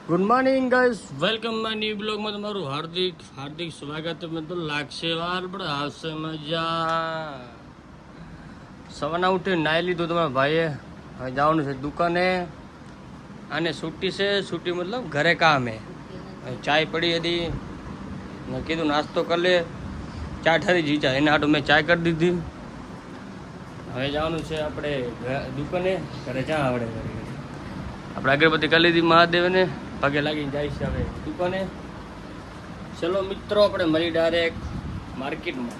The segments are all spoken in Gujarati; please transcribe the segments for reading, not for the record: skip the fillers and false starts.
Good morning guys, welcome my new બ્લોગમાં તમારું હાર્દિક સ્વાગત. મેં તો લાગશે વાર પણ આવશે મજા. સવારના ઉઠીને નાહી લીધું તમારા ભાઈએ. હવે જવાનું છે દુકાને. આને છૂટી છે, છૂટી મતલબ ઘરે કામ હે. ચાય પડી હતી, મેં કીધું નાસ્તો કરી લે. ચા ઠરી જીજા એના હાટું મેં ચાય કરી દીધી. હવે જવાનું છે આપણે દુકાને. ઘરે ચા આવડે આપણે અગરબત્તી કરી લીધી મહાદેવને, પગે લાગીને જાય છે હવે દુકાને. ચલો મિત્રો, આપણે મળી ડાયરેક્ટ માર્કેટમાં.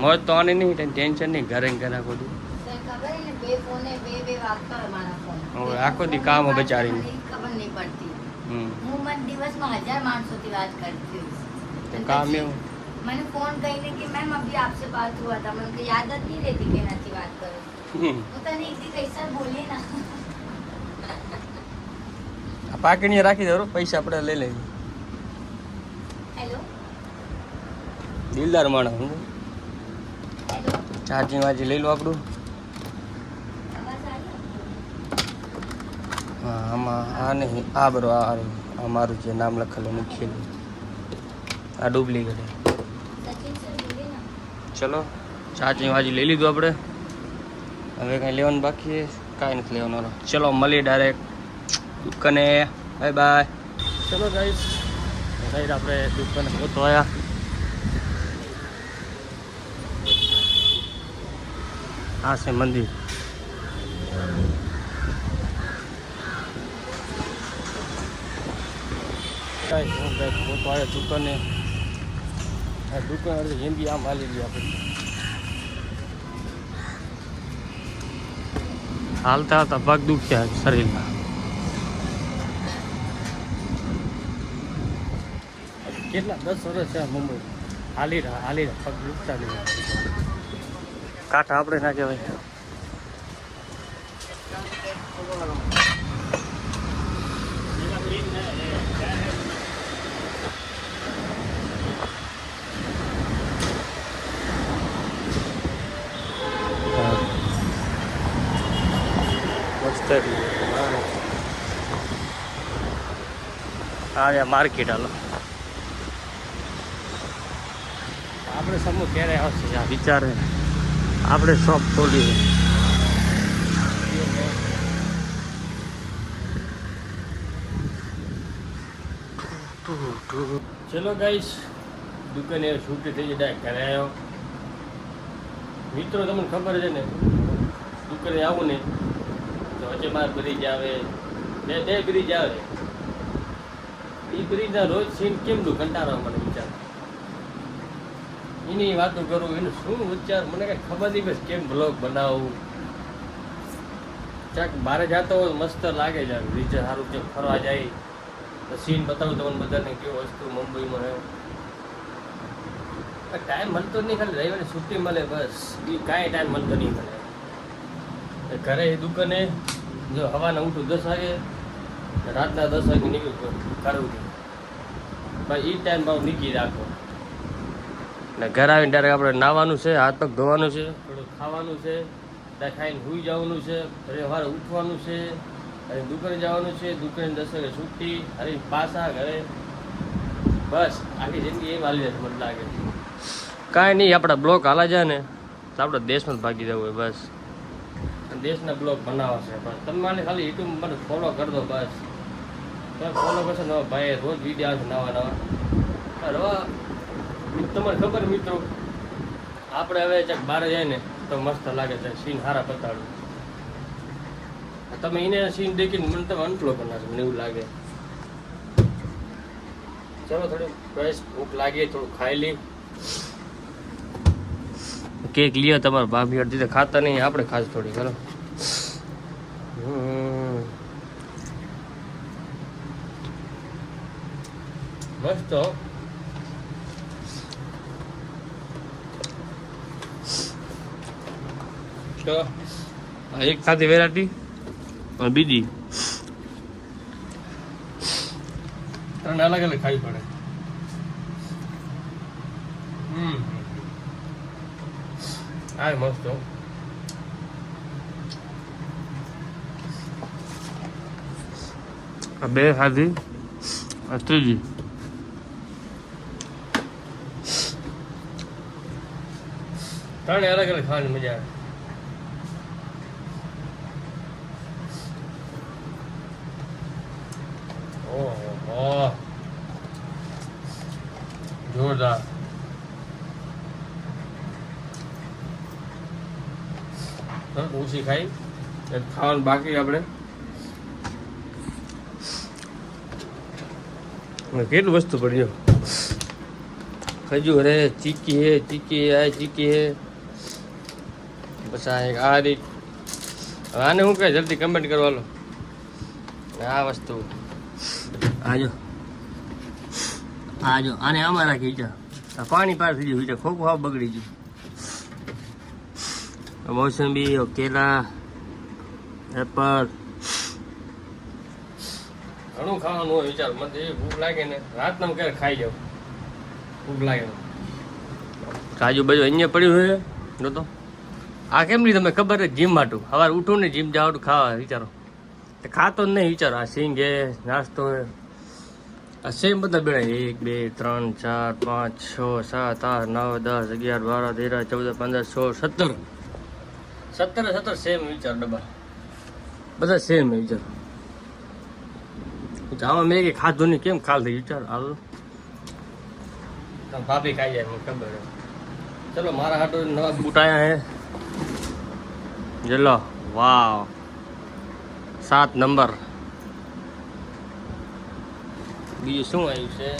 મોજ તો આની નહીં, ટેન્શન નહીં, ઘરે ઘરે આખો દી આખો દી કામ બચારી ખબર નહીં પડતી. હું મને દિવસમાં 1000 માણસોથી વાત કરતી तो काम में मैंने फोन कही कि मैम अभी आपसे बात हुआ था, मैंने याद नहीं रहती कि नहीं बात करो तो तने एक दिन कैसा बोले ना પાકીને રાખી દો, પૈસા આપણે લઈ લઈએ. હેલો દિલદાર માણસ હું. હેલો ચાર્જિંગ વાજી લઈ લો આપણું. आवाज आ रही હા આમાં આ નહીં, આ બરો આ મારું જે નામ લખેલું મૂકેલું, આ ડુપ્લિકેટ. सचिन सर बोले ना. ચલો ચાર્જિંગ વાજી લઈ લીધું આપણે. હવે કંઈ લેવાનું બાકી કાંઈ નથી લેવાનું. ચલો મળીએ ડાયરેક્ટ દુકાને. Bye bye. ચલો ગાઈસ, સાઈડ આપણે દુકાને પહોંચો આવ્યા. આ છે મંદિર. ગાઈસ હું પહોંચો આવ્યા દુકાને. આ દુકાન હિન્દી આમ હાલી ગઈ આપણે. હાલતા હતા પગ દુખ્યા શરીરમાં. કેટલા 10 વર્ષ છે મુંબઈ. હાલી રહ્યા પગ દુખતા નહીં. કાંઠા આપણે ના કહેવાય. હા માર્કેટ હાલો. આપણે સમૂહ ક્યારે આવશે આ વિચારે. આપણે શોપ ખોલીએ. ચલો ગાઈસ, દુકાને છૂટી થઈ જાય, ઘરે આવ્યો. મિત્રો તમને ખબર છે ને, દુકાને આવું ને તો વચ્ચે માર બ્રિજ આવે, બે બ્રિજ આવે. એ બ્રિજના રોજ સીન કેમ દું કંટાળો મને વિચાર. એની વાતો કરું, એનું શું વિચાર મને કઈ ખબર નહીં. બસ કેમ બ્લોગ બનાવું. ચાક બહાર જતો હોય મસ્ત લાગે છે. બ્રિજ સારું છે, ફરવા જાય તો સીન બતાવું તમને બધાને કેવું વસ્તુ મુંબઈમાં રહ્યો. ટાઈમ મળતો નહીં, ખાલી રવિવારે છુટ્ટી મળે બસ. એ કાંઈ ટાઈમ મળતો નહીં મળે. ઘરે દુકાને જો હવાના ઉઠું 10 વાગે, રાતના 10 વાગે નીકળું કરવું ભાઈ. એ ટાઈમ ભાવ નીકળી રાખો. ને ઘર આવીને ડાયરેક્ટ આપણે નાહવાનું છે, હાથ પગ ધોવાનું છે, થોડું ખાવાનું છે, ત્યાં ખાઈને સૂઈ જવાનું છે, ઘરે સવારે ઉઠવાનું છે, અને દુકાને જવાનું છે. દુકાને 10 વાગે છૂટી, અરે પાછા ઘરે. બસ આખી જિંદગી એમ હાલી જશે મને લાગે. કાંઈ નહીં, આપણા બ્લોક હાલા જાય ને તો આપણે દેશમાં જ ભાગી જવું હોય બસ. દેશના બ્લોગ બનાવવા છે, પણ તમે મને ખાલી યુટ્યુબ મને ફોલો કરી દો બસ. તમે ફોલો કરશો ને ભાઈ, રોજ વિડીયો આવશે નવા. તમારે ખબર મિત્રો, આપણે હવે ચાક બહાર જાય ને તો મસ્ત લાગે છે. સીન સારા બતાડું. તમે એને સીન દેખીને મને તમે અનફ્લો કરી નાખો, મને એવું લાગે. ચલો થોડી ફ્રેશ ભૂખ લાગી, થોડું ખાઈ લી. કેક લ્યો તમારા ભાભી અડધી તો ખાતા નહીં, આપણે ખાસ થોડી કરો. મસ્ત. તો એક સાથે વેરાયટી અને બીજી 3 અલગ અલગ ખાવી પડે. આ મસ્ત. આ બે ખાધી, આ ત્રીજી. ત્રણે અલગ અલગ ખાવાની મજા આવે. ઓહો, જોરદાર. ઓછી ખાઈ ખાવાનું બાકી આપણે. કેટલું વસ્તુ પડ્યું. ખજૂર હે, ચીકી હે, ચીકી હે, ચીકી હે. બસ આ રીત. આને શું કહે જલ્દી કમેન્ટ કરવા લો. આ વસ્તુ આજો આને આમાં રાખી જા. પાણી પાર થઈ ગયું વિચાર. ખોખું હાવ બગડી ગયું. મોસંબી, કેળા, એપલ ઘણું ખાવાનું હોય. વિચાર મને ભૂખ લાગે ને રાતના ક્યારે ખાઈ જાવ. ભૂખ લાગે કાજુ બાજુ અહીંયા પડ્યું હોય જો તો. આ કેમ નહીં તમને ખબર છે? જીમ માટું સવારે ઉઠું ને જીમ જવાનું ખાવા વિચારો. ખાતો જ નહીં વિચારો. આ સિંગ હે, નાસ્તો હે, આ સેમ બધા બેડા 1 2 3 4 5 6 7 8 9 10 11 12 13 14 15 16 17 સેમ વિચાર. ડબ્બા બધા સેમ વિચાર. આમાં મેં કે ખાધું નહીં કેમ ખાલ થઈ વિચાર. હાલો ભાભી ખાઈ જાય મને ખબર હે. ચલો મારા હાટો નવા બૂટ આયા હે. ચલો વાવ 7 નંબર. બીજું શું આવ્યું છે?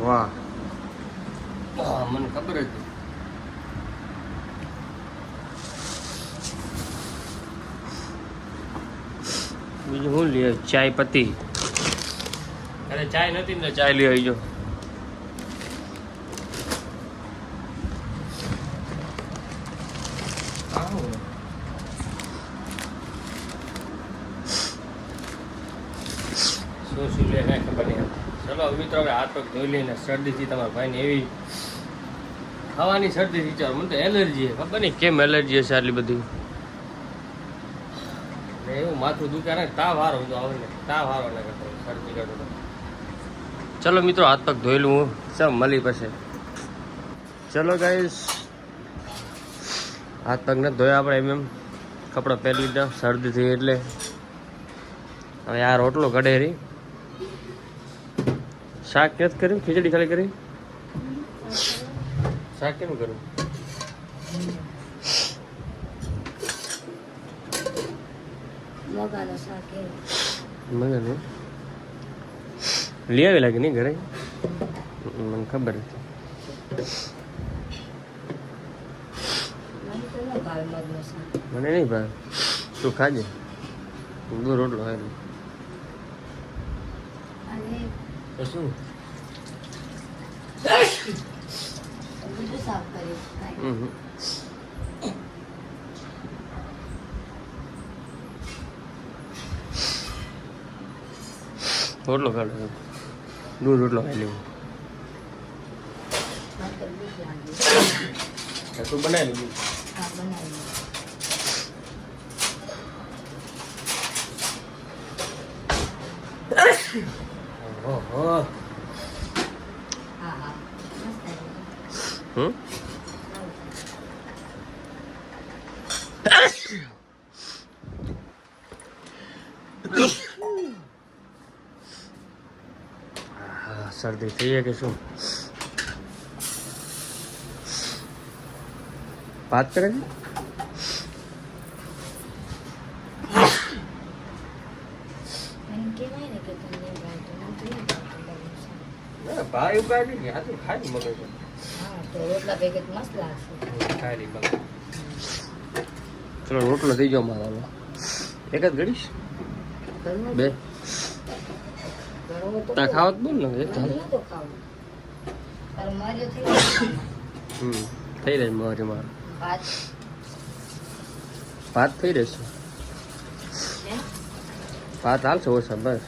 વાહ, મને ખબર હતી. બીજું શું લે? ચાય પત્તી. અરે ચાય નથી ને ચાય લઈ આવી જો. શું લે કાંઈ ખબર નહીં. ચલો મિત્રો હવે હાથ પગ ધોઈ લઈને શરદીથી તમારા ભાઈને એવી ખાવાની શરદી વિચાર. મને તો એલર્જી છે. ખબર નહીં કેમ એલર્જી હશે આટલી બધી. એવું માથું દુખે ને તાવ હારો આવે ને તાવ હારો ને કરતો શરદી કરતો. ચલો મિત્રો હાથ પગ ધોયેલું હું સબ મળી પછી. ચલો ગાઈસ હાથ પગ ને ધોયા આપણે એમ કપડાં પહેરી લીધા શરદી થઈ એટલે. હવે આ રોટલો કઢે રહી. શાક નથી કર્યું, ખીચડી ખાલી કરી. શાક કેમ કરું? મગા લઈ આવી લાગે નહીં ઘરે. મને ખબર હતી. મને નહીં ભાઈ. તું ખાજે. દૂર રોટલો હોય તો શું રોટલો ખાડો. દૂધ રોટલો ખાઈ લેવું. તું બનાવી લીધું? શરદી થઈ છે કે શું? વાત કરે છે. ભાઈ ઉપાડી ને આ તો ખાલી મગજ. ચલો રોટલો થઈ જાવ મારા. એક જ ગડીશ બે તા ખાવત બોલ ને. થઈ રહે મારે મારું ભાત થઈ રહેશે. ભાત હાલશે ઓછા બસ.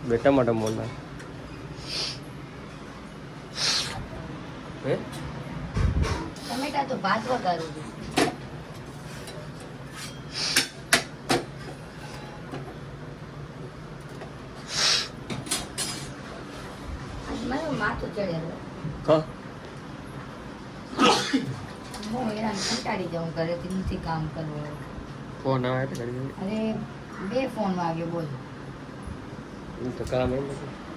બે ટમાટા મોના હે ટમેટા તો ભાત વઘારું છું. આજ મારું માથું ચડેલું. હા હું હેરાન કંટાળી જાઉં ઘરેથી નથી કામ કરવું. ફોન આવે એટલે અરે 2 ફોન વાગ્યો બોલ. તો કામ એમ નથી